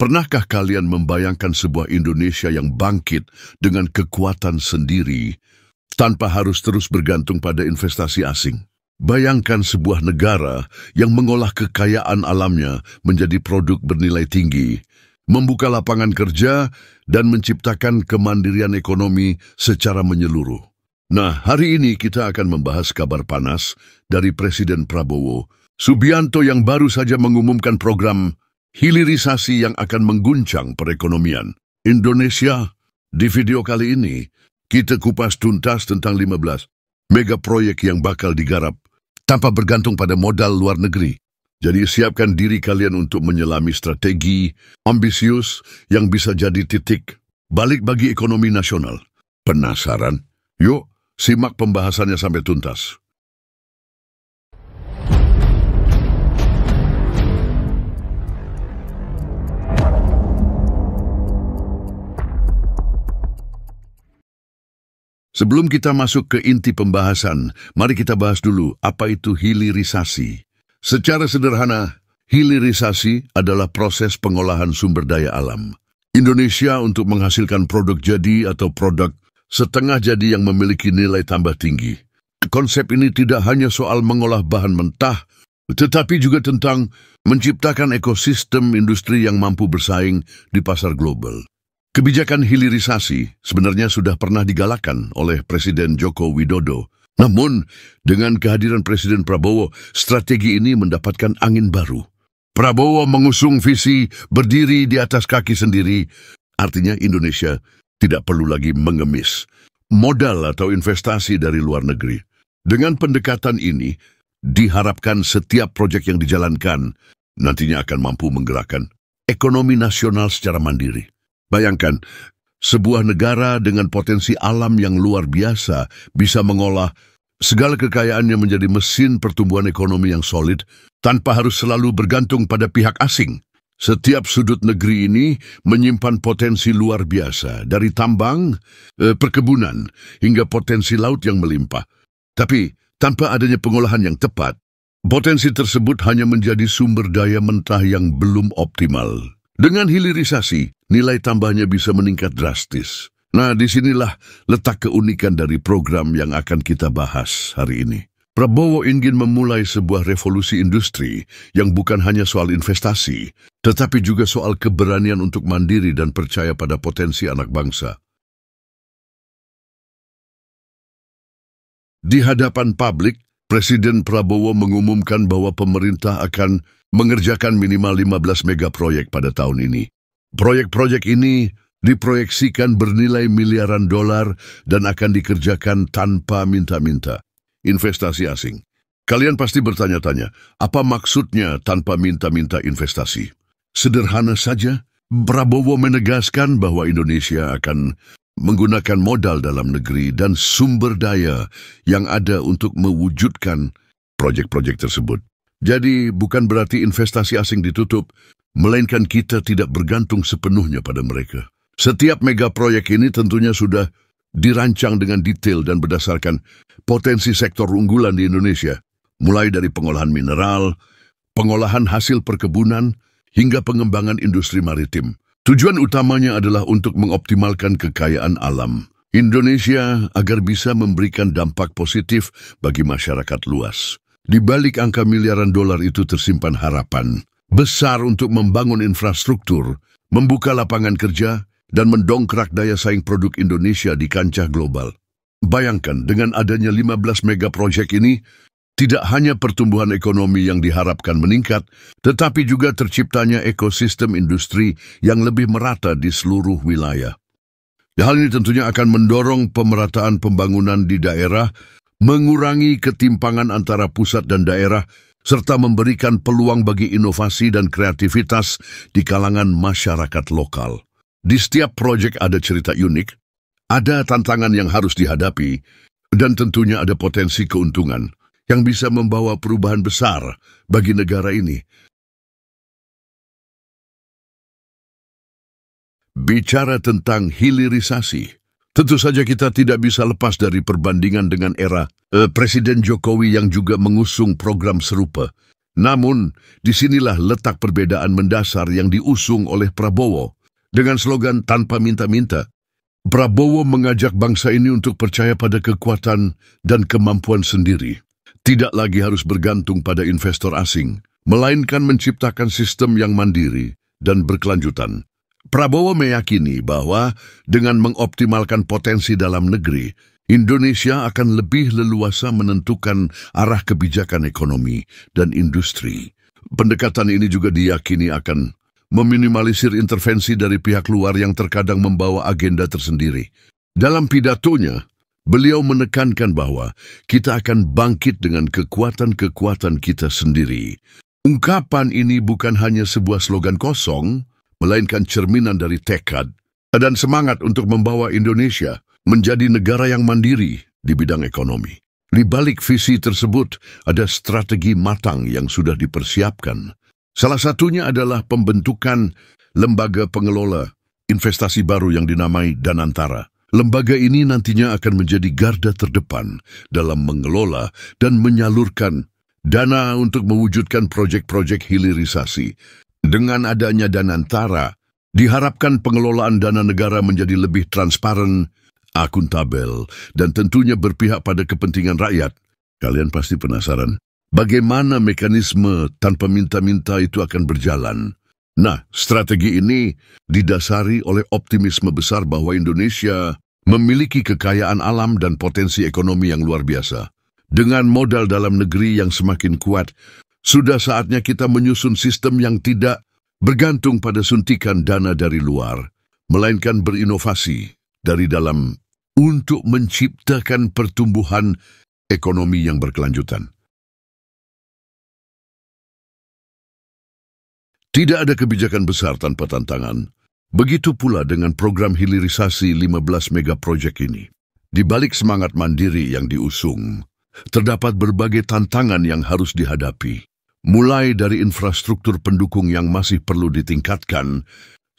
Pernahkah kalian membayangkan sebuah Indonesia yang bangkit dengan kekuatan sendiri tanpa harus terus bergantung pada investasi asing? Bayangkan sebuah negara yang mengolah kekayaan alamnya menjadi produk bernilai tinggi, membuka lapangan kerja, dan menciptakan kemandirian ekonomi secara menyeluruh. Nah, hari ini kita akan membahas kabar panas dari Presiden Prabowo Subianto yang baru saja mengumumkan program hilirisasi yang akan mengguncang perekonomian Indonesia. Di video kali ini, kita kupas tuntas tentang 15 mega proyek yang bakal digarap tanpa bergantung pada modal luar negeri. Jadi siapkan diri kalian untuk menyelami strategi ambisius yang bisa jadi titik balik bagi ekonomi nasional. Penasaran? Yuk, simak pembahasannya sampai tuntas. Sebelum kita masuk ke inti pembahasan, mari kita bahas dulu apa itu hilirisasi. Secara sederhana, hilirisasi adalah proses pengolahan sumber daya alam Indonesia untuk menghasilkan produk jadi atau produk setengah jadi yang memiliki nilai tambah tinggi. Konsep ini tidak hanya soal mengolah bahan mentah, tetapi juga tentang menciptakan ekosistem industri yang mampu bersaing di pasar global. Kebijakan hilirisasi sebenarnya sudah pernah digalakkan oleh Presiden Joko Widodo. Namun, dengan kehadiran Presiden Prabowo, strategi ini mendapatkan angin baru. Prabowo mengusung visi berdiri di atas kaki sendiri, artinya Indonesia tidak perlu lagi mengemis modal atau investasi dari luar negeri. Dengan pendekatan ini, diharapkan setiap proyek yang dijalankan nantinya akan mampu menggerakkan ekonomi nasional secara mandiri. Bayangkan, sebuah negara dengan potensi alam yang luar biasa bisa mengolah segala kekayaannya menjadi mesin pertumbuhan ekonomi yang solid tanpa harus selalu bergantung pada pihak asing. Setiap sudut negeri ini menyimpan potensi luar biasa, dari tambang, perkebunan, hingga potensi laut yang melimpah. Tapi, tanpa adanya pengolahan yang tepat, potensi tersebut hanya menjadi sumber daya mentah yang belum optimal. Dengan hilirisasi, nilai tambahnya bisa meningkat drastis. Nah, disinilah letak keunikan dari program yang akan kita bahas hari ini. Prabowo ingin memulai sebuah revolusi industri yang bukan hanya soal investasi, tetapi juga soal keberanian untuk mandiri dan percaya pada potensi anak bangsa. Di hadapan publik, Presiden Prabowo mengumumkan bahwa pemerintah akan mengerjakan minimal 15 mega proyek pada tahun ini. Proyek-proyek ini diproyeksikan bernilai miliaran dolar dan akan dikerjakan tanpa minta-minta investasi asing. Kalian pasti bertanya-tanya, apa maksudnya tanpa minta-minta investasi? Sederhana saja, Prabowo menegaskan bahwa Indonesia akan menggunakan modal dalam negeri dan sumber daya yang ada untuk mewujudkan proyek-proyek tersebut. Jadi, bukan berarti investasi asing ditutup, melainkan kita tidak bergantung sepenuhnya pada mereka. Setiap mega proyek ini tentunya sudah dirancang dengan detail dan berdasarkan potensi sektor unggulan di Indonesia, mulai dari pengolahan mineral, pengolahan hasil perkebunan, hingga pengembangan industri maritim. Tujuan utamanya adalah untuk mengoptimalkan kekayaan alam Indonesia agar bisa memberikan dampak positif bagi masyarakat luas. Di balik angka miliaran dolar itu tersimpan harapan besar untuk membangun infrastruktur, membuka lapangan kerja, dan mendongkrak daya saing produk Indonesia di kancah global. Bayangkan, dengan adanya 15 mega proyek ini, tidak hanya pertumbuhan ekonomi yang diharapkan meningkat, tetapi juga terciptanya ekosistem industri yang lebih merata di seluruh wilayah. Hal ini tentunya akan mendorong pemerataan pembangunan di daerah, mengurangi ketimpangan antara pusat dan daerah, serta memberikan peluang bagi inovasi dan kreativitas di kalangan masyarakat lokal. Di setiap proyek ada cerita unik, ada tantangan yang harus dihadapi, dan tentunya ada potensi keuntungan yang bisa membawa perubahan besar bagi negara ini. Bicara tentang hilirisasi, tentu saja kita tidak bisa lepas dari perbandingan dengan era Presiden Jokowi yang juga mengusung program serupa. Namun, disinilah letak perbedaan mendasar yang diusung oleh Prabowo. Dengan slogan tanpa minta-minta, Prabowo mengajak bangsa ini untuk percaya pada kekuatan dan kemampuan sendiri. Tidak lagi harus bergantung pada investor asing, melainkan menciptakan sistem yang mandiri dan berkelanjutan. Prabowo meyakini bahwa dengan mengoptimalkan potensi dalam negeri, Indonesia akan lebih leluasa menentukan arah kebijakan ekonomi dan industri. Pendekatan ini juga diyakini akan meminimalisir intervensi dari pihak luar yang terkadang membawa agenda tersendiri. Dalam pidatonya, beliau menekankan bahwa kita akan bangkit dengan kekuatan-kekuatan kita sendiri. Ungkapan ini bukan hanya sebuah slogan kosong, melainkan cerminan dari tekad dan semangat untuk membawa Indonesia menjadi negara yang mandiri di bidang ekonomi. Di balik visi tersebut, ada strategi matang yang sudah dipersiapkan. Salah satunya adalah pembentukan lembaga pengelola investasi baru yang dinamai Danantara. Lembaga ini nantinya akan menjadi garda terdepan dalam mengelola dan menyalurkan dana untuk mewujudkan proyek-proyek hilirisasi. Dengan adanya Danantara, diharapkan pengelolaan dana negara menjadi lebih transparan, akuntabel, dan tentunya berpihak pada kepentingan rakyat. Kalian pasti penasaran, bagaimana mekanisme tanpa minta-minta itu akan berjalan? Nah, strategi ini didasari oleh optimisme besar bahwa Indonesia memiliki kekayaan alam dan potensi ekonomi yang luar biasa. Dengan modal dalam negeri yang semakin kuat, sudah saatnya kita menyusun sistem yang tidak bergantung pada suntikan dana dari luar, melainkan berinovasi dari dalam untuk menciptakan pertumbuhan ekonomi yang berkelanjutan. Tidak ada kebijakan besar tanpa tantangan. Begitu pula dengan program hilirisasi 15 megaprojek ini. Di balik semangat mandiri yang diusung, terdapat berbagai tantangan yang harus dihadapi. Mulai dari infrastruktur pendukung yang masih perlu ditingkatkan,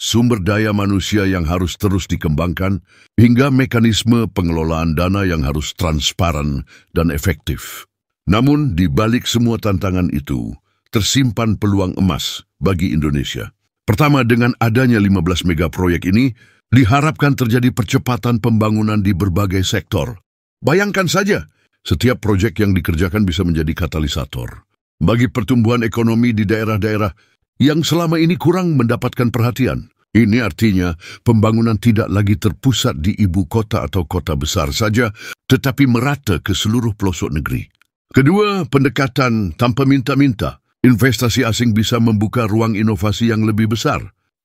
sumber daya manusia yang harus terus dikembangkan, hingga mekanisme pengelolaan dana yang harus transparan dan efektif. Namun, di balik semua tantangan itu, tersimpan peluang emas bagi Indonesia. Pertama, dengan adanya 15 megaproyek ini, diharapkan terjadi percepatan pembangunan di berbagai sektor. Bayangkan saja, setiap proyek yang dikerjakan bisa menjadi katalisator bagi pertumbuhan ekonomi di daerah-daerah yang selama ini kurang mendapatkan perhatian. Ini artinya pembangunan tidak lagi terpusat di ibu kota atau kota besar saja, tetapi merata ke seluruh pelosok negeri. Kedua, pendekatan tanpa minta-minta. Investasi asing bisa membuka ruang inovasi yang lebih besar.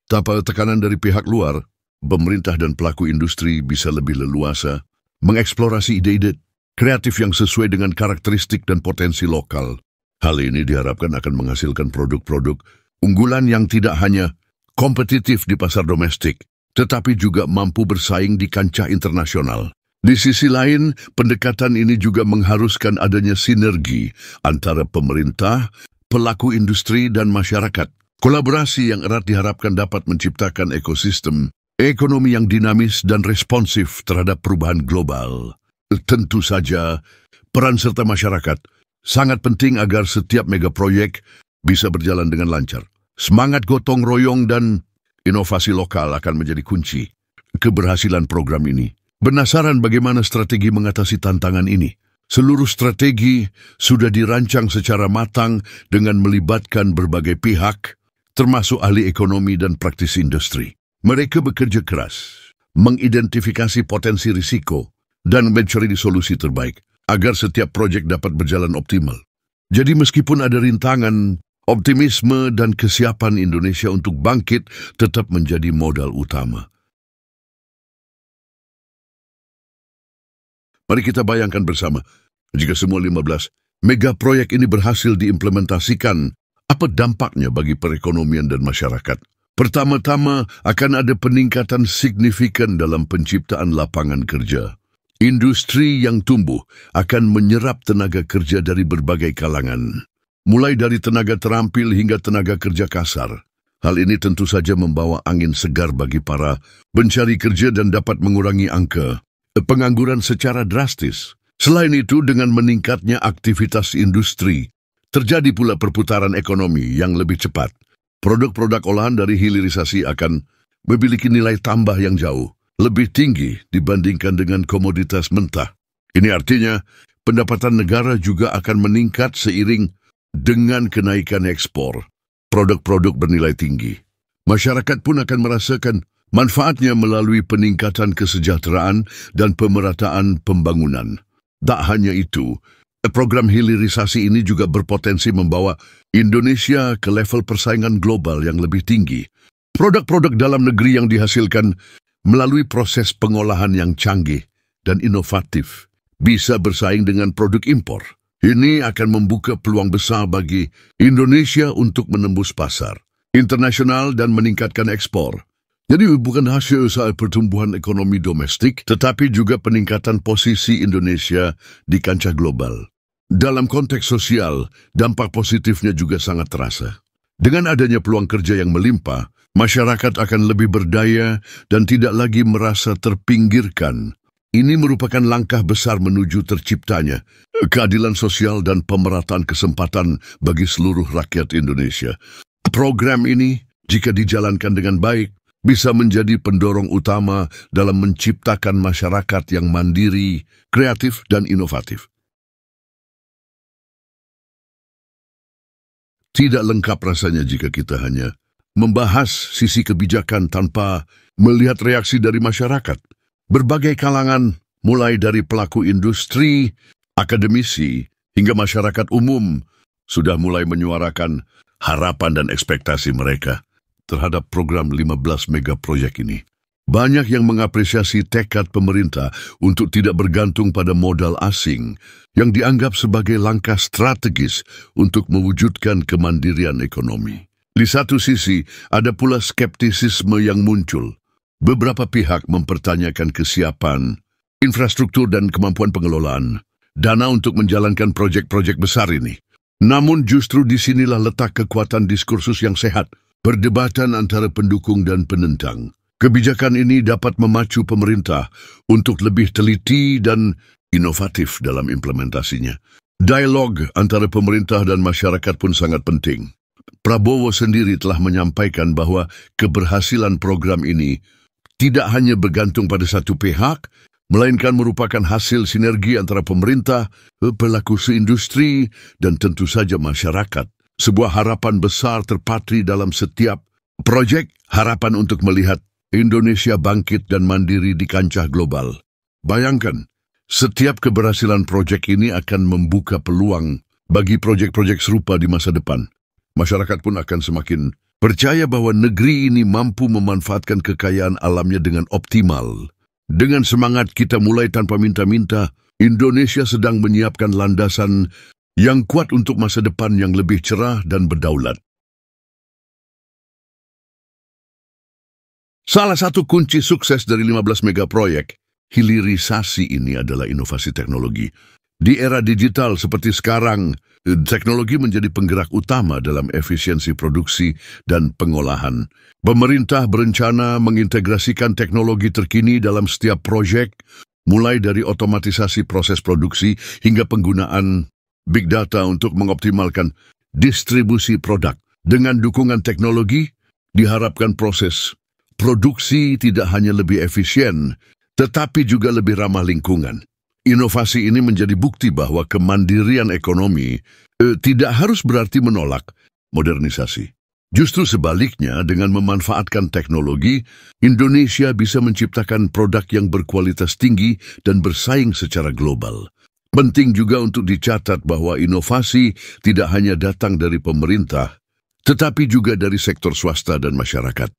Tanpa tekanan dari pihak luar, pemerintah dan pelaku industri bisa lebih leluasa mengeksplorasi ide-ide kreatif yang sesuai dengan karakteristik dan potensi lokal. Hal ini diharapkan akan menghasilkan produk-produk unggulan yang tidak hanya kompetitif di pasar domestik, tetapi juga mampu bersaing di kancah internasional. Di sisi lain, pendekatan ini juga mengharuskan adanya sinergi antara pemerintah, pelaku industri, dan masyarakat. Kolaborasi yang erat diharapkan dapat menciptakan ekosistem ekonomi yang dinamis dan responsif terhadap perubahan global. Tentu saja, peran serta masyarakat sangat penting agar setiap megaproyek bisa berjalan dengan lancar. Semangat gotong royong dan inovasi lokal akan menjadi kunci keberhasilan program ini. Penasaran bagaimana strategi mengatasi tantangan ini? Seluruh strategi sudah dirancang secara matang dengan melibatkan berbagai pihak, termasuk ahli ekonomi dan praktisi industri. Mereka bekerja keras, mengidentifikasi potensi risiko, dan mencari solusi terbaik agar setiap proyek dapat berjalan optimal. Jadi meskipun ada rintangan, optimisme dan kesiapan Indonesia untuk bangkit tetap menjadi modal utama. Mari kita bayangkan bersama, jika semua 15 megaproyek ini berhasil diimplementasikan, apa dampaknya bagi perekonomian dan masyarakat? Pertama-tama akan ada peningkatan signifikan dalam penciptaan lapangan kerja. Industri yang tumbuh akan menyerap tenaga kerja dari berbagai kalangan, mulai dari tenaga terampil hingga tenaga kerja kasar. Hal ini tentu saja membawa angin segar bagi para pencari kerja dan dapat mengurangi angka pengangguran secara drastis. Selain itu, dengan meningkatnya aktivitas industri, terjadi pula perputaran ekonomi yang lebih cepat. Produk-produk olahan dari hilirisasi akan memiliki nilai tambah yang jauh lebih tinggi dibandingkan dengan komoditas mentah. Ini artinya pendapatan negara juga akan meningkat seiring dengan kenaikan ekspor produk-produk bernilai tinggi. Masyarakat pun akan merasakan manfaatnya melalui peningkatan kesejahteraan dan pemerataan pembangunan. Tak hanya itu, program hilirisasi ini juga berpotensi membawa Indonesia ke level persaingan global yang lebih tinggi. Produk-produk dalam negeri yang dihasilkan melalui proses pengolahan yang canggih dan inovatif bisa bersaing dengan produk impor. Ini akan membuka peluang besar bagi Indonesia untuk menembus pasar internasional dan meningkatkan ekspor. Jadi bukan hasil usaha pertumbuhan ekonomi domestik, tetapi juga peningkatan posisi Indonesia di kancah global. Dalam konteks sosial, dampak positifnya juga sangat terasa. Dengan adanya peluang kerja yang melimpah, masyarakat akan lebih berdaya dan tidak lagi merasa terpinggirkan. Ini merupakan langkah besar menuju terciptanya keadilan sosial dan pemerataan kesempatan bagi seluruh rakyat Indonesia. Program ini, jika dijalankan dengan baik, bisa menjadi pendorong utama dalam menciptakan masyarakat yang mandiri, kreatif, dan inovatif. Tidak lengkap rasanya jika kita hanya membahas sisi kebijakan tanpa melihat reaksi dari masyarakat. Berbagai kalangan, mulai dari pelaku industri, akademisi, hingga masyarakat umum, sudah mulai menyuarakan harapan dan ekspektasi mereka terhadap program 15 mega proyek ini. Banyak yang mengapresiasi tekad pemerintah untuk tidak bergantung pada modal asing yang dianggap sebagai langkah strategis untuk mewujudkan kemandirian ekonomi. Di satu sisi, ada pula skeptisisme yang muncul. Beberapa pihak mempertanyakan kesiapan, infrastruktur dan kemampuan pengelolaan dana untuk menjalankan proyek-proyek besar ini. Namun justru disinilah letak kekuatan diskursus yang sehat, perdebatan antara pendukung dan penentang. Kebijakan ini dapat memacu pemerintah untuk lebih teliti dan inovatif dalam implementasinya. Dialog antara pemerintah dan masyarakat pun sangat penting. Prabowo sendiri telah menyampaikan bahwa keberhasilan program ini tidak hanya bergantung pada satu pihak, melainkan merupakan hasil sinergi antara pemerintah, pelaku industri, dan tentu saja masyarakat. Sebuah harapan besar terpatri dalam setiap proyek, harapan untuk melihat Indonesia bangkit dan mandiri di kancah global. Bayangkan, setiap keberhasilan proyek ini akan membuka peluang bagi proyek-proyek serupa di masa depan. Masyarakat pun akan semakin percaya bahwa negeri ini mampu memanfaatkan kekayaan alamnya dengan optimal. Dengan semangat kita mulai tanpa minta-minta, Indonesia sedang menyiapkan landasan yang kuat untuk masa depan yang lebih cerah dan berdaulat. Salah satu kunci sukses dari 15 mega proyek hilirisasi ini adalah inovasi teknologi. Di era digital seperti sekarang, teknologi menjadi penggerak utama dalam efisiensi produksi dan pengolahan. Pemerintah berencana mengintegrasikan teknologi terkini dalam setiap proyek, mulai dari otomatisasi proses produksi hingga penggunaan big data untuk mengoptimalkan distribusi produk. Dengan dukungan teknologi, diharapkan proses produksi tidak hanya lebih efisien, tetapi juga lebih ramah lingkungan. Inovasi ini menjadi bukti bahwa kemandirian ekonomi tidak harus berarti menolak modernisasi. Justru sebaliknya, dengan memanfaatkan teknologi, Indonesia bisa menciptakan produk yang berkualitas tinggi dan bersaing secara global. Penting juga untuk dicatat bahwa inovasi tidak hanya datang dari pemerintah, tetapi juga dari sektor swasta dan masyarakat.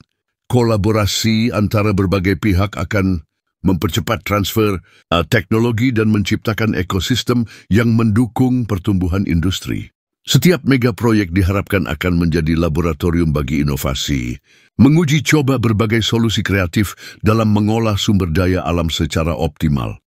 Kolaborasi antara berbagai pihak akan mempercepat transfer teknologi dan menciptakan ekosistem yang mendukung pertumbuhan industri. Setiap mega proyek diharapkan akan menjadi laboratorium bagi inovasi, menguji coba berbagai solusi kreatif dalam mengolah sumber daya alam secara optimal.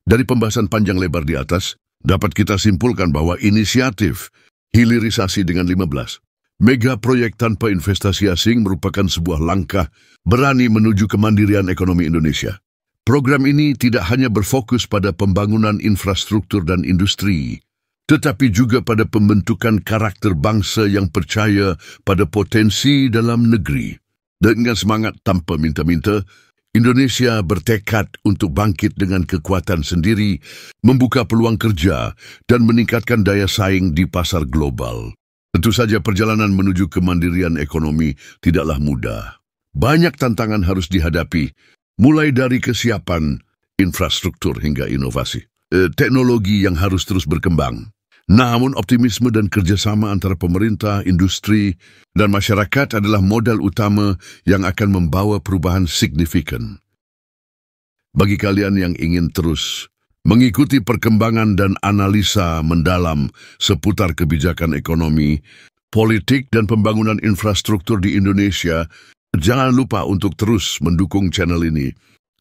Dari pembahasan panjang lebar di atas, dapat kita simpulkan bahwa inisiatif hilirisasi dengan 15 mega proyek tanpa investasi asing merupakan sebuah langkah berani menuju kemandirian ekonomi Indonesia. Program ini tidak hanya berfokus pada pembangunan infrastruktur dan industri, tetapi juga pada pembentukan karakter bangsa yang percaya pada potensi dalam negeri. Dengan semangat tanpa minta-minta, Indonesia bertekad untuk bangkit dengan kekuatan sendiri, membuka peluang kerja dan meningkatkan daya saing di pasar global. Tentu saja perjalanan menuju kemandirian ekonomi tidaklah mudah. Banyak tantangan harus dihadapi, mulai dari kesiapan, infrastruktur hingga inovasi. Teknologi yang harus terus berkembang. Namun optimisme dan kerjasama antara pemerintah, industri, dan masyarakat adalah modal utama yang akan membawa perubahan signifikan. Bagi kalian yang ingin terus mengikuti perkembangan dan analisa mendalam seputar kebijakan ekonomi, politik, dan pembangunan infrastruktur di Indonesia, jangan lupa untuk terus mendukung channel ini.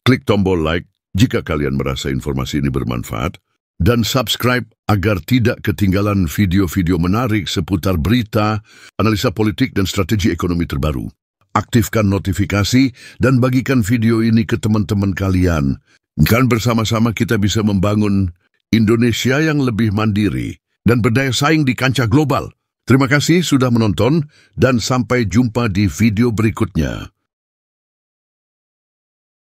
Klik tombol like jika kalian merasa informasi ini bermanfaat, dan subscribe agar tidak ketinggalan video-video menarik seputar berita, analisa politik, dan strategi ekonomi terbaru. Aktifkan notifikasi dan bagikan video ini ke teman-teman kalian. Kan bersama-sama kita bisa membangun Indonesia yang lebih mandiri dan berdaya saing di kancah global. Terima kasih sudah menonton dan sampai jumpa di video berikutnya.